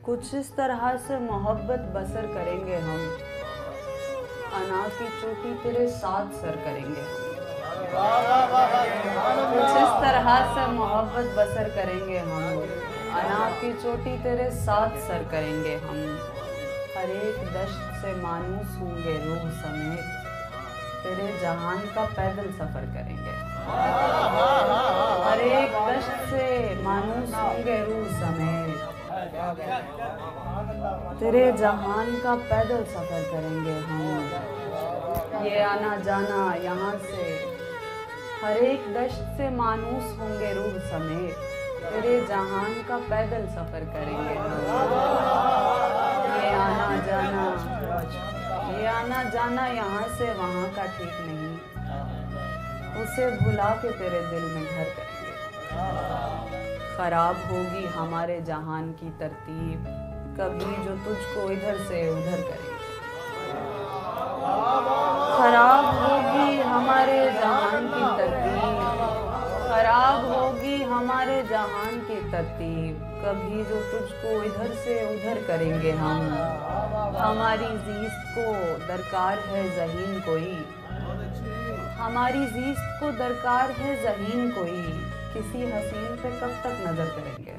कुछ इस तरह से मोहब्बत बसर करेंगे हम, अना की चोटी तेरे साथ सर करेंगे हम। कुछ इस तरह से मोहब्बत बसर करेंगे हम, अना की चोटी तेरे साथ सर करेंगे हम। हर एक दश्त से मानूस होंगे रूह समेत, तेरे जहान का पैदल सफर करेंगे। हर एक दश्त से मानूस होंगे रूह समेत, तेरे जहान का पैदल सफर करेंगे हम। ये आना जाना यहाँ से, हर एक दश्त से मानूस होंगे रूह समेत, तेरे जहान का पैदल सफर करेंगे हम। ये आना जाना यहाँ से वहाँ का ठीक नहीं, उसे भुला के तेरे दिल में घर करेंगे। खराब होगी हमारे जहान की तरतीब, कभी जो तुझको इधर से उधर करेंगे। खराब होगी हमारे जहान की तरतीब, खराब होगी हमारे जहान की तरतीब, कभी जो तुझको इधर से उधर करेंगे हम। हमारी ज़ीस्त को दरकार है ज़हीन कोई, हमारी ज़ीस्त को दरकार है ज़हीन कोई, किसी हसीन पे कब तक नजर करेंगे।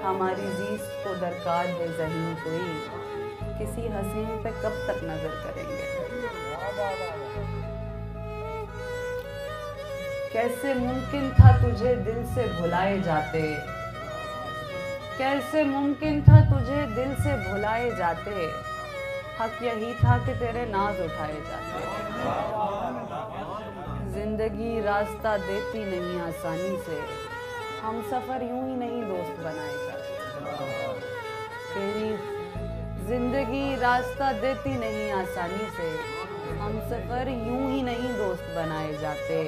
हमारी ज़ीस्त को दरकार है ज़हीन कोई, किसी हसीन पे कब तक नजर करेंगे। कैसे मुमकिन था तुझे दिल से भुलाए जाते, कैसे मुमकिन था तुझे दिल से भुलाए जाते, हक यही था कि तेरे नाज उठाए जाते। जिंदगी रास्ता देती नहीं आसानी से, हम सफर यूं ही नहीं दोस्त बनाए जाते। तेरी जिंदगी रास्ता देती नहीं आसानी से, हम सफर यूं ही नहीं दोस्त बनाए जाते।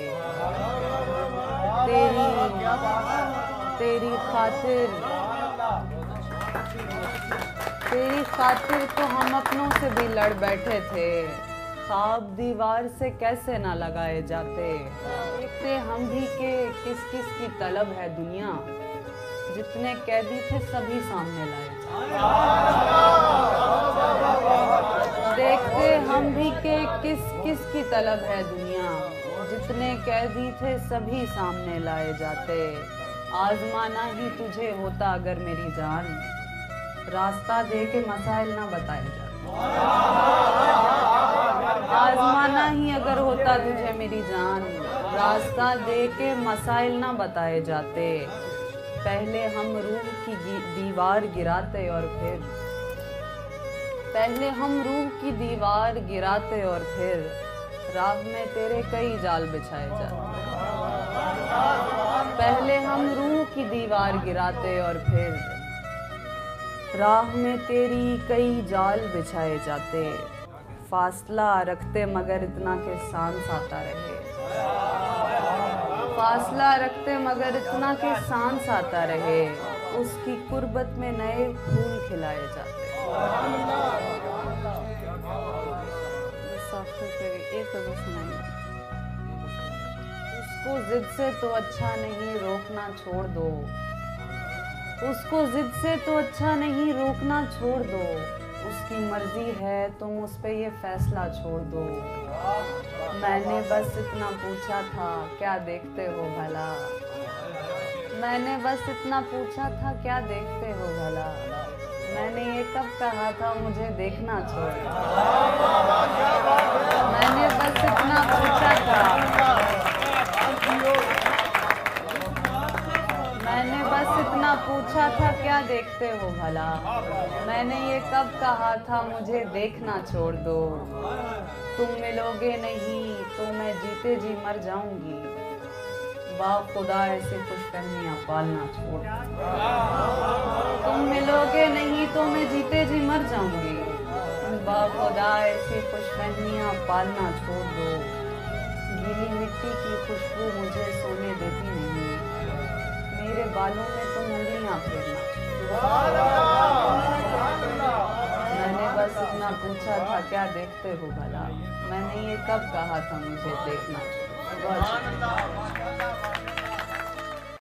तेरी खातिर तो हम अपनों से भी लड़ बैठे थे, ख्वाब दीवार से कैसे ना लगाए जाते। देखते हम भी के किस किस की तलब है दुनिया, जितने कैदी थे सभी सामने लाए जाते। देखते हम भी के किस किस की तलब है दुनिया, जितने कैदी थे सभी सामने लाए जाते। आजमाना ही तुझे होता अगर मेरी जान, रास्ता दे के मसाइल ना बताए जाते। आजमाना ही अगर होता तुझे मेरी जान, रास्ता दे के मसाइल ना बताए जाते। पहले हम रूह की दीवार गिराते और फिर, पहले हम रूह की दीवार गिराते और फिर, राह में तेरे कई जाल बिछाए जाते। पहले हम रूह की दीवार गिराते और फिर, राह में तेरी कई जाल बिछाए जाते। फासला रखते मगर इतना के सांस आता रहे, फासला रखते मगर इतना के सांस आता रहे, उसकी कुर्बत में नए फूल खिलाए जाते। उसको जिद से तो अच्छा नहीं रोकना छोड़ दो, उसको जिद से तो अच्छा नहीं रोकना छोड़ दो, उसकी मर्जी है तुम उस पे ये फैसला छोड़ दो। मैंने बस इतना पूछा था क्या देखते हो भला, मैंने बस इतना पूछा था क्या देखते हो भला, मैंने ये कब कहा था मुझे देखना छोड़। मैंने बस इतना पूछा था, मैंने बस इतना पूछा था क्या देखते हो भला, मैंने ये कब कहा था मुझे देखना छोड़ दो। तुम मिलोगे नहीं तो मैं जीते जी मर जाऊंगी, बाखुदा ऐसे खुशफहमियां पालना छोड़ दो। तुम मिलोगे नहीं तो मैं जीते जी मर जाऊंगी, बाखुदा ऐसी खुशफहमियां पालना छोड़ दो। गीली मिट्टी की खुशबू मुझे सोने देती नहीं, मेरे बालों में तुम उंगलियां फेरना। मैंने बस इतना पूछा था क्या देखते हो भला, मैंने ये कब कहा था मुझे देखना।